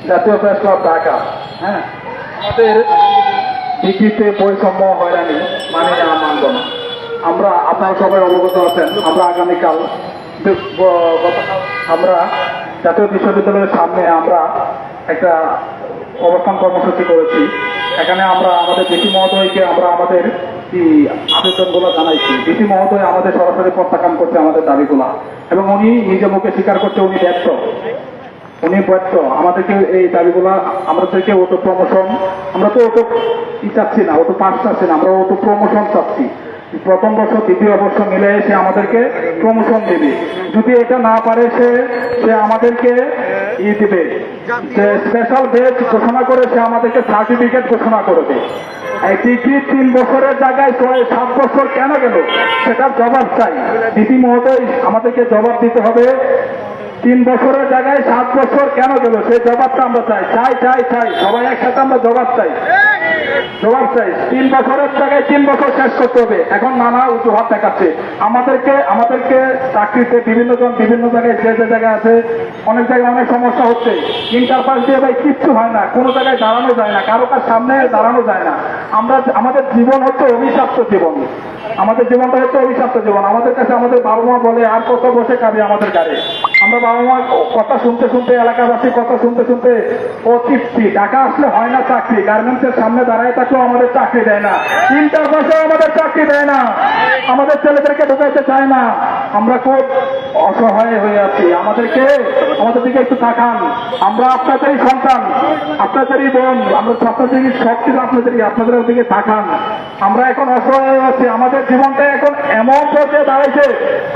জাতীয় press club Dhaka. হ্যাঁ, আমাদের ডিগ্রিতে বৈষম্য হয়রানি মানে না, মানব না। আমরা, আপনারা সবাই অবগত আছেন, আমরা আগামীকাল গতকাল আমরা জাতীয় বিশ্ববিদ্যালয়ের সামনে আমরা একটা অবস্থান কর্মসূচি করেছি। এখানে আমরা আমাদের ডিসি মহোদয়কে আমরা আমাদের কি আবেদনগুলো জানাইছি। ডিসি মহোদয় আমাদের সরাসরি প্রত্যাখ্যান করছে আমাদের দাবিগুলা, এবং উনি নিজে মুখে স্বীকার করছে উনি ব্যর্থ। আমাদেরকে এই দাবিগুলা, আমাদেরকে অটো প্রমোশন, আমরা তো অটো চাচ্ছি না, অটো পাস চাচ্ছি না, আমরা অটো প্রমোশন চাচ্ছি। প্রথম বছর দ্বিতীয় বছর মিলে সে আমাদেরকে প্রমোশন দেবে। যদি এটা না পারে সে আমাদেরকে দিবে, যে স্পেশাল বেচ ঘোষণা করে সে আমাদেরকে সার্টিফিকেট ঘোষণা করবে। এই ডিগ্রি 3 বছরের জায়গায় 7 বছর কেন গেল, সেটার জবাব চাই। ডিসি মহোদয় আমাদেরকে জবাব দিতে হবে। 3 বছরের জায়গায় 7 বছর কেন গেল, সেই জবাবটা আমরা চাই। সবাই একসাথে আমরা জবাব চাই। 3 বছরের জায়গায় 3 বছর শেষ করতে হবে। এখন নানা অজুহাত দেখাচ্ছে আমাদেরকে চাকরিতে বিভিন্ন জায়গায় যে জায়গায় আছে, অনেক জায়গায় অনেক সমস্যা হচ্ছে। ইন্টার পাস দিয়ে ভাই কিচ্ছু হয় না, কোনো জায়গায় দাঁড়ানো যায় না, কারো কার সামনে দাঁড়ানো যায় না। আমাদের জীবন হচ্ছে অভিশপ্ত জীবন। আমাদের জীবনটা হচ্ছে অভিশপ্ত জীবন। আমাদের কাছে আমাদের বাবা মা বলে, আর কত বসে খাবে আমাদের গাড়ি। আমরা বাবা মা কথা শুনতে এলাকাবাসী কথা শুনতে ও তৃপ্তি। ঢাকা আসলে হয় না চাকরি, গার্মেন্টসের সামনে দাঁড়ায় থাকলেও আমাদের চাকরি দেয় না, ইন্টার পাসেও আমাদের চাকরি দেয় না, আমাদের ছেলেদেরকে ঢুকাইতে চায় না। আমরা খুব অসহায় হয়ে আছি। আমাদের দিকে একটু তাকান। আমরা আপনাদেরই সন্তান, আপনাদেরই বোন, আমরা আপনাদেরই সব কিছু আপনাদের দিকে তাকান। আমরা এখন অসহায় হয়ে আছি। আমাদের জীবনটা এখন এমন পর্যায়ে দাঁড়াইছে,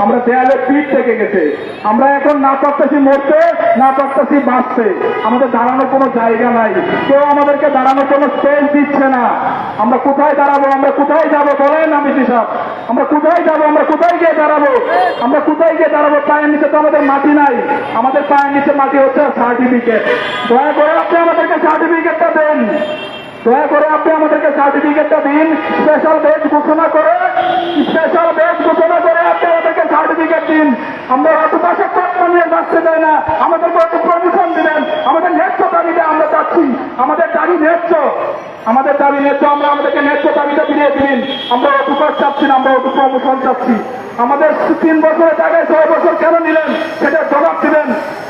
আমরা দেয়ালে পিঠ থেকে গেছে। আমরা এখন না পারতেছি মরতে, না পারতেছি বাঁচতে। আমাদের দাঁড়ানোর কোনো জায়গা নাই, কেউ আমাদেরকে দাঁড়ানোর কোনো স্পেস দিচ্ছে না। আমরা কোথায় দাঁড়াবো, আমরা কোথায় যাবো বলেন আমির সাহেব? আমরা কোথায় যাবো, আমরা কোথায় গিয়ে দাঁড়াবো? পায়ের নিচে তো আমাদের মাটি নাই, আমাদের পায়ের নিচে মাটি হচ্ছে সার্টিফিকেট। দয়া করে আপনি আমাদেরকে সার্টিফিকেটটা দেন, স্পেশাল বেচ ঘোষণা করে আপনি আমাদেরকে সার্টিফিকেট দিন। আমরা অত পাশে কর্ম নিয়ে যাচ্ছে দেয় না, আমাদেরকে অত প্রমোশন দিবেন। আমাদের ন্যায্য দাবিটা আমরা চাচ্ছি, আমাদের দাবি ন্যায্য, আমরা আমাদেরকে ন্যায্য দাবিটা ফিরিয়ে দিন। আমরা অত কাজ চাচ্ছি না, আমরা অত প্রমোশন চাচ্ছি। আমাদের 3 বছরের জায়গায় 6 বছর কেন নিলেন, সেটা জবাব দিবেন।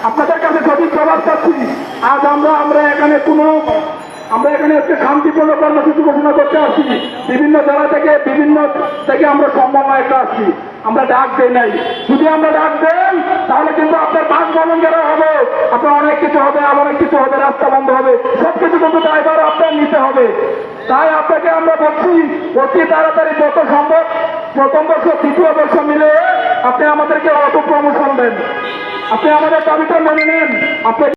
আপনাদের কাছে সঠিক জবাব চাচ্ছি। আজ আমরা এখানে আজকে শান্তিপূর্ণ কর্মসূচি ঘোষণা করতে আসছি। বিভিন্ন জেলা থেকে আমরা সমন্বয়টা আসছি, আমরা ডাক দেই নাই। যদি আমরা ডাক দেন তাহলে কিন্তু আপনার বাস ভবনগেরা হবে, আপনার অনেক কিছু হবে, রাস্তা বন্ধ হবে, সবকিছু কিন্তু ড্রাইভার আপনার নিতে হবে। তাই আপনাকে আমরা বলছি, অতি তাড়াতাড়ি যত সম্ভব প্রথম বছর দ্বিতীয় বছর মিলে আপনি আমাদেরকে অটো প্রমোশন দেন। আপনি আমাদের দাবিটা মেনে নেন।